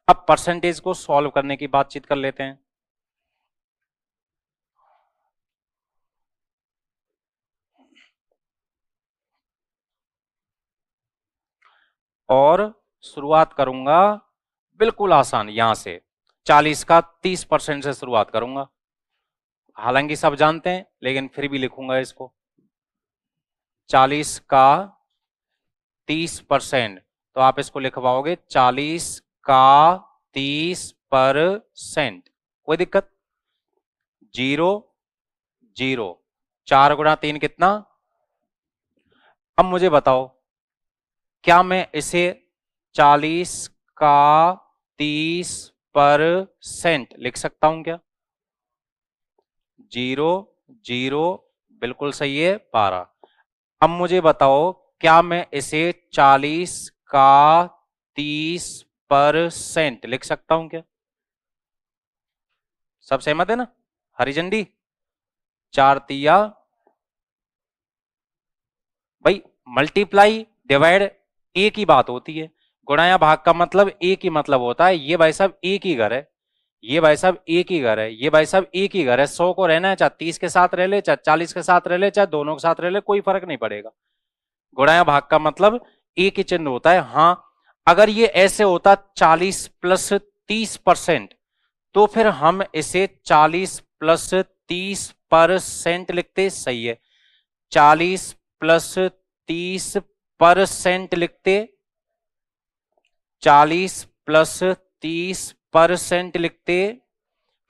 अब परसेंटेज को सॉल्व करने की बातचीत कर लेते हैं। और शुरुआत करूंगा बिल्कुल आसान यहां से, 40 का 30% से शुरुआत करूंगा। हालांकि सब जानते हैं लेकिन फिर भी लिखूंगा इसको। 40 का 30%, तो आप इसको लिखवाओगे 40 का 30%। कोई दिक्कत? 0 0, 4 गुणा 3 कितना? अब मुझे बताओ, क्या मैं इसे 40 का 30% लिख सकता हूं क्या? 0 0, बिल्कुल सही है, 12। अब मुझे बताओ, क्या मैं इसे 40 का 30% लिख सकता हूं क्या? सब सहमत है ना? हरी झंडी। 4 तिया, भाई मल्टीप्लाई डिवाइड एक ही बात होती है। गुणा या भाग का मतलब एक ही मतलब होता है, ये भाई साहब एक ही घर है, ये भाई साहब एक ही घर है, ये भाई साहब एक ही घर है। 100 को रहना है, चाहे 30 के साथ रह ले, चाहे 40 के साथ रह ले, चाहे दोनों के साथ रह ले, कोई फर्क नहीं पड़ेगा। गुणा या भाग का मतलब एक ही चिन्ह होता है। हाँ, अगर ये ऐसे होता 40 प्लस 30%, तो फिर हम इसे 40 प्लस 30% लिखते, सही है। 40 प्लस 30% लिखते, 40 प्लस 30% लिखते,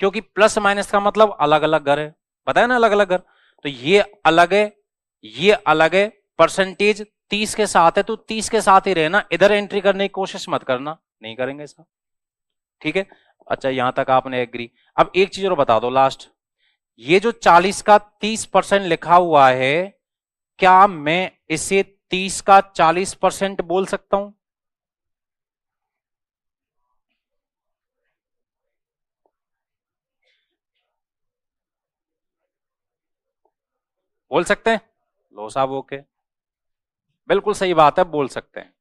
क्योंकि प्लस माइनस का मतलब अलग अलग घर है, बताया ना, अलग अलग घर। तो ये अलग है, ये अलग है, परसेंटेज 30 के साथ है तो 30 के साथ ही रहना, इधर एंट्री करने की कोशिश मत करना, नहीं करेंगे साहब, ठीक है। अच्छा, यहां तक आपने एग्री। अब एक चीज और बता दो लास्ट, ये जो 40 का 30% लिखा हुआ है, क्या मैं इसे 30 का 40% बोल सकता हूं? बोल सकते हैं? लो साहब, ओके, बिल्कुल सही बात है, बोल सकते हैं,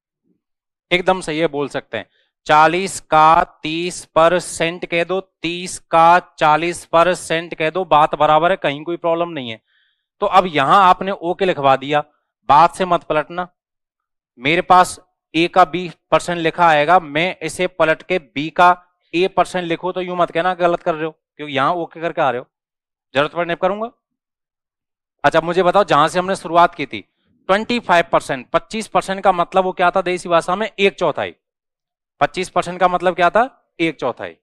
एकदम सही है, बोल सकते हैं। 40 का 30% कह दो, 30 का 40% कह दो, बात बराबर है, कहीं कोई प्रॉब्लम नहीं है। तो अब यहां आपने ओके लिखवा दिया, बात से मत पलटना। मेरे पास ए का 20% लिखा आएगा, मैं इसे पलट के बी का A% लिखो तो यूं मत कहना गलत कर रहे हो, क्योंकि यहां ओके करके आ रहे हो, जरूरत पड़ने पर करूंगा। अच्छा, मुझे बताओ, जहां से हमने शुरुआत की थी 25%, 25% का मतलब वो क्या था देसी भाषा में? एक चौथाई। 25% का मतलब क्या था? एक चौथाई।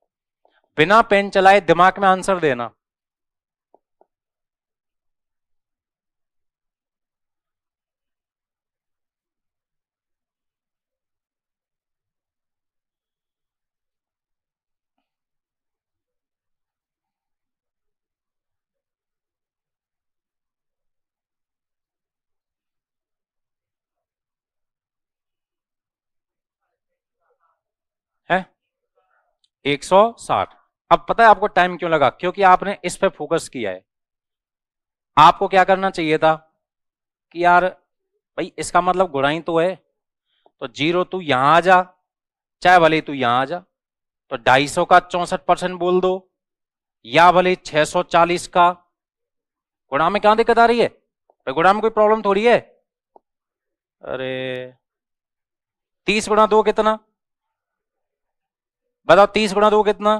बिना पेन चलाए दिमाग में आंसर देना। है 160। अब पता है आपको टाइम क्यों लगा? क्योंकि आपने इस पे फोकस किया है। आपको क्या करना चाहिए था कि यार भाई इसका मतलब गुणा ही तो है, तो जीरो तू यहां आ जा, चाहे भले तू यहां आ जा, तो 250 का 64% बोल दो, या भले 640 का। गुणा में क्या दिक्कत आ रही है भाई? गुणा में कोई प्रॉब्लम थोड़ी है। अरे 30 गुणा 2 कितना? बताओ, 30 गुणा 2 कितना?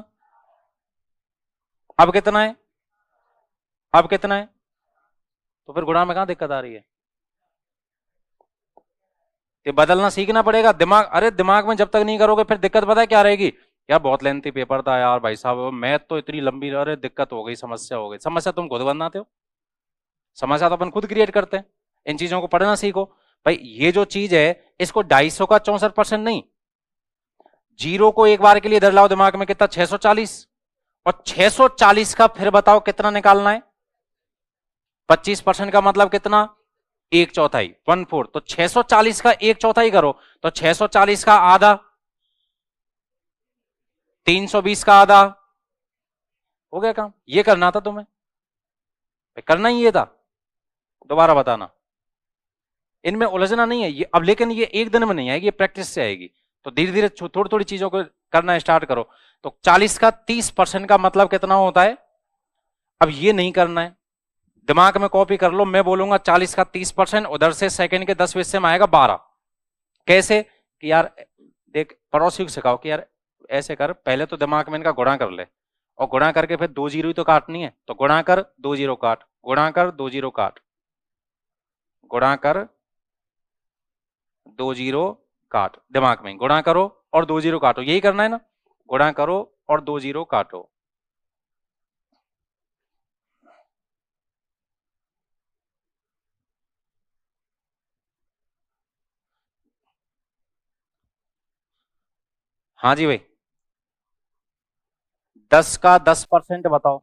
अब कितना है? अब कितना है? तो फिर गुणा में कहां दिक्कत आ रही है? ये बदलना सीखना पड़ेगा दिमाग। अरे दिमाग में जब तक नहीं करोगे फिर दिक्कत पता है क्या रहेगी? यार बहुत लेंथी पेपर था यार भाई साहब, मैथ तो इतनी लंबी, अरे दिक्कत हो गई, समस्या हो गई। समस्या तुम खुद बनाते हो, समस्या तो अपन खुद क्रिएट करते हैं। इन चीजों को पढ़ना सीखो भाई। ये जो चीज है, इसको 250 का 64% नहीं, जीरो को एक बार के लिए इधर लाओ दिमाग में, कितना? 640। और 640 का फिर बताओ कितना निकालना है? 25% का मतलब कितना? एक चौथाई, 1/4। तो 640 का एक चौथाई करो, तो 640 का आधा, 320 का आधा, हो गया काम। ये करना था तुम्हें, करना ही ये था। दोबारा बताना, इनमें उलझना नहीं है ये अब, लेकिन ये एक दिन में नहीं आएगी, ये प्रैक्टिस से आएगी। तो धीरे धीरे थोड़ी थोड़ी चीजों को करना स्टार्ट करो। तो 40 का 30% का मतलब कितना होता है? अब ये नहीं करना है, दिमाग में कॉपी कर लो। मैं बोलूंगा 40 का 30%, उधर से सेकंड के 10 हिस्से में आएगा 12। कैसे? कि यार देख, पड़ोसी को सिखाओ कि यार ऐसे कर, पहले तो दिमाग में इनका गुणा कर ले, और गुणा करके फिर दो जीरो ही तो काटनी है, तो गुणा कर, दो जीरो काट, गुणा कर, दो जीरो काट, गुणा कर, दो जीरो काट, दिमाग में गुणा करो और दो जीरो काटो, यही करना है ना? गुणा करो और दो जीरो काटो। हाँ जी भाई, 10 का 10% बताओ।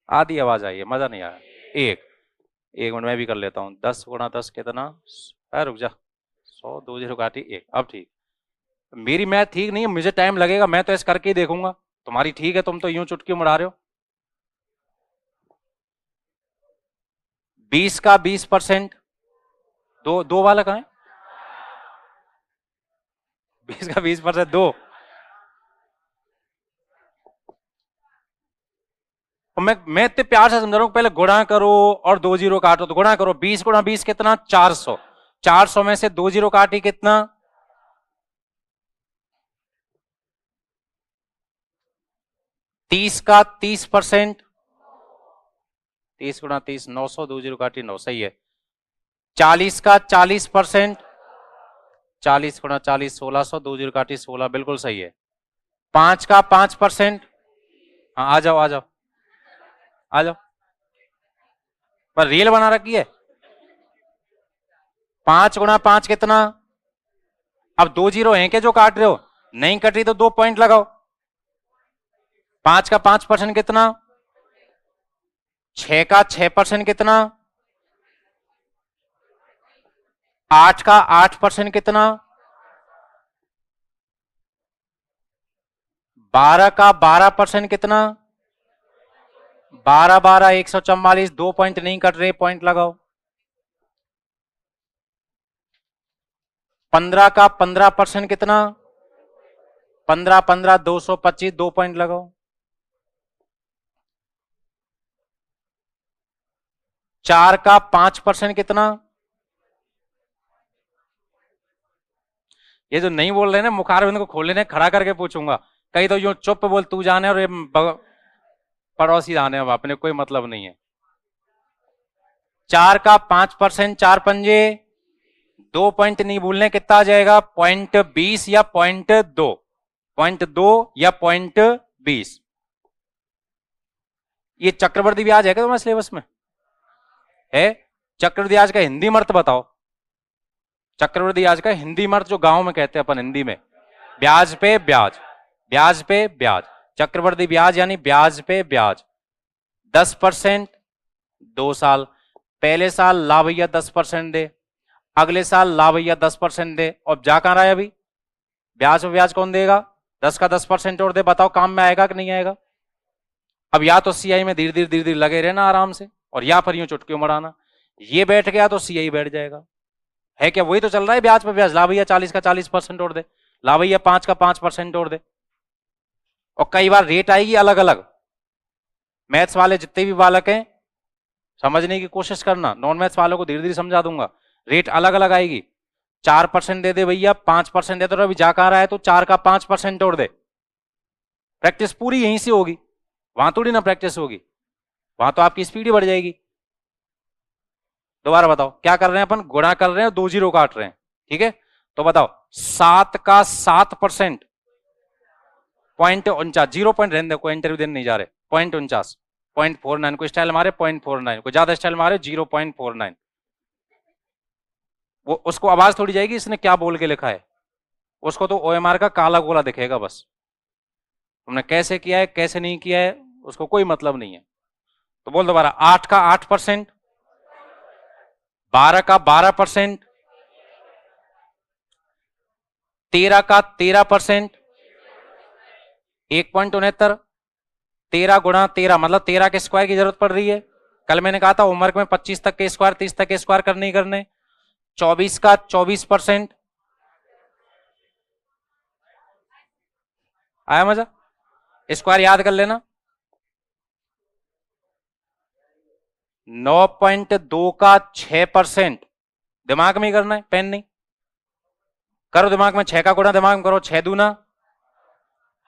आधी आवाज आई है, मजा नहीं आया। एक एक मिनट मैं भी कर लेता हूँ। 10 गुणा 10 कितना? रुक जा, 100, दो जीरो काटी एक, अब ठीक। मेरी मैथ ठीक नहीं है, मुझे टाइम लगेगा, मैं तो ऐसे करके ही देखूंगा। तुम्हारी ठीक है, तुम तो यूं चुटकी मुड़ा रहे हो। 20 का 20%, दो दो वाला कहाँ है? 20 का 20% 2। मैं इतने प्यार से समझा रहा हूं, पहले गुणा करो और 2 जीरो काटो, तो गुणा करो 20 गुणा 20 कितना 400, 400 में से 2 जीरो काटी कितना 30 का 30%, 30 गुणा 30 900, 2 जीरो काटी 9, सही है। 40 का 40%, 40 गुणा 40 1600, 2 जीरो काटी 16, बिल्कुल सही है। 5 का 5%, हाँ आ जाओ आ जाओ आ जाओ, पर रील बना रखी है। 5 गुणा 5 कितना, अब 2 जीरो हैं क्या जो काट रहे हो, नहीं कट रही तो 2 पॉइंट लगाओ। 5 का 5% कितना, 6 का 6% कितना, 8 का 8% कितना, 12 का 12% कितना, 12 12 144, 2 पॉइंट नहीं कट रहे, पॉइंट लगाओ। 15 का 15% कितना, 15 15 225, 2 पॉइंट लगाओ। 4 का 5% कितना, ये जो नहीं बोल रहे ना मुखारबिंद को खोल लेने, खड़ा करके पूछूंगा, कहीं तो यूं चुप बोल तू जाने और ये पड़ोसी जाने, अब अपने कोई मतलब नहीं है। 4 का 5%, 4 पंजे 2 पॉइंट नहीं भूलने, कितना आ जाएगा 0.20 या 0.2, 0.2 या 0.20। ये चक्रवर्ती ब्याज है क्या तुम्हारे सिलेबस में है? चक्रवर्ती ब्याज का हिंदी मर्त बताओ, चक्रवर्ती ब्याज का हिंदी मर्त जो गांव में कहते हैं अपन हिंदी में, ब्याज पे ब्याज, ब्याज पे ब्याज, चक्रवर्ती ब्याज यानी ब्याज पे ब्याज। 10% 2 साल, पहले साल ला भैया 10% दे, अगले साल ला भैया 10% दे, और जा कहां रहा है अभी, ब्याज पे ब्याज कौन देगा, 10 का 10% और दे, बताओ काम में आएगा कि नहीं आएगा। अब या तो सीआई में धीरे धीरे धीरे धीरे लगे रहना आराम से, और या फिर यूं चुटकियों मराना, ये बैठ गया तो सीआई बैठ जाएगा। है क्या, वही तो चल रहा है ब्याज पे ब्याज, ला भैया 40 का 40% और दे, ला भैया 5 का 5% और दे। और कई बार रेट आएगी अलग अलग, मैथ्स वाले जितने भी बालक हैं समझने की कोशिश करना, नॉन मैथ्स वालों को धीरे धीरे समझा दूंगा, रेट अलग अलग आएगी। 4% दे दे भैया, 5% दे दो, अभी जा कहां रहा है तो 4 का 5% और दे, प्रैक्टिस पूरी यहीं से होगी, वहां थोड़ी ना प्रैक्टिस होगी, वहां तो आपकी स्पीड ही बढ़ जाएगी। दोबारा बताओ क्या कर रहे हैं अपन, गुणा कर रहे हैं, 2 जीरो काट रहे हैं, ठीक है। तो बताओ 7 का 7%, 0.49, 0 पॉइंट रहने, कोई इंटरव्यू देने नहीं जा रहे, 0.49, 0.49, कोई स्टाइल मारे 0.49, कोई ज्यादा स्टाइल मारे 0.49, वो उसको आवाज थोड़ी जाएगी इसने क्या बोल के लिखा है, उसको तो ओएमआर का काला गोला दिखेगा बस, तुमने कैसे किया है कैसे नहीं किया है उसको कोई मतलब नहीं है। तो बोल दोबारा, 8 का 8%, 12 का 12%, 13 का 13%, 1.69, 13 गुणा 13 मतलब 13 के स्क्वायर की जरूरत पड़ रही है, कल मैंने कहा था होमवर्क में 25 तक के स्क्वायर 30 तक के स्क्वायर करने ही करने। 24 का 24%, आया मजा, स्क्वायर याद कर लेना। 9.2 का 6%, दिमाग में ही करना है, पेन नहीं, करो दिमाग में, 6 का गुणा दिमाग में करो, 6 दूना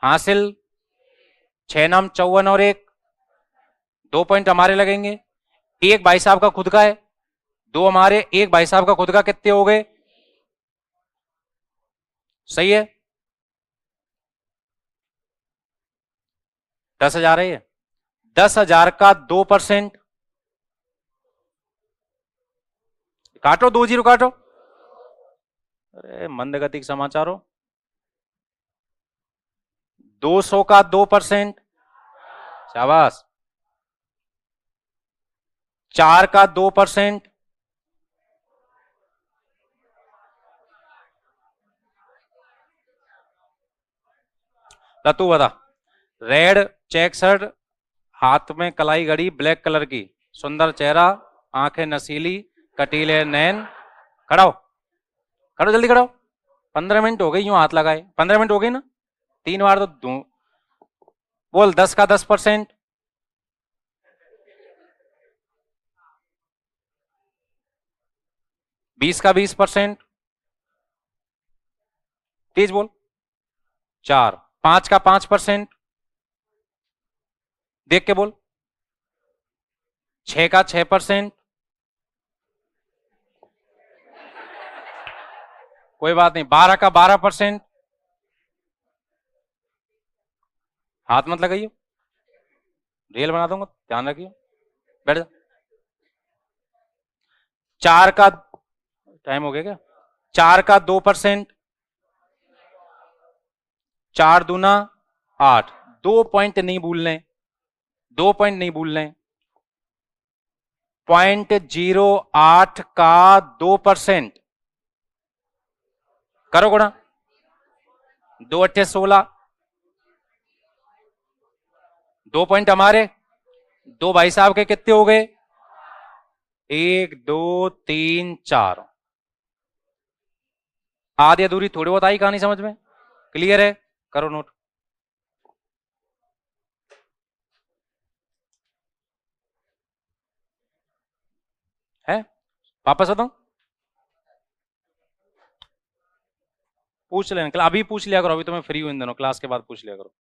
हासिल, 6 नाम 54 और 1, 2 पॉइंट हमारे लगेंगे, एक भाई साहब का खुद का है, 2 हमारे, एक भाई साहब का खुद का, कितने हो गए, सही है 10,000 है, 10,000 का 2%, काटो 2 जीरो काटो, अरे मंद गति के समाचार हो। 200 का 2%, शाबाश। 4 का 2%, तू बता, रेड चेक शर्ट, हाथ में कलाई घड़ी ब्लैक कलर की, सुंदर चेहरा, आंखें नसीली, कटीले नैन, खड़ाओ खड़ो जल्दी खड़ो, 15 मिनट हो गई यूं हाथ लगाए, 15 मिनट हो गई ना, 3 बार तो दूं। बोल 10 का 10%, 20 का 20%, तेज बोल। 4, 5 का 5%, देख के बोल। 6 का 6%, कोई बात नहीं। 12 का 12%, हाथ मत लगाइए, रेल बना दूंगा, ध्यान रखिए, बैठ जा। 4 का, टाइम हो गया क्या? 4 का 2%, 4 दूना 8, 2 पॉइंट नहीं भूलने, 2 पॉइंट नहीं भूलने। 0.08 का 2%, करो गुणा, 2 8 16, 2 पॉइंट हमारे, 2 भाई साहब के कितने हो गए? 1 2 3 4। आधी अधूरी थोड़ी बहुत आई कहानी समझ में? क्लियर है? करो नोट। है? वापस बताऊं? पूछ लेना, अभी पूछ लिया करो, अभी तो मैं फ्री हूं इन दोनों, क्लास के बाद पूछ लिया करो।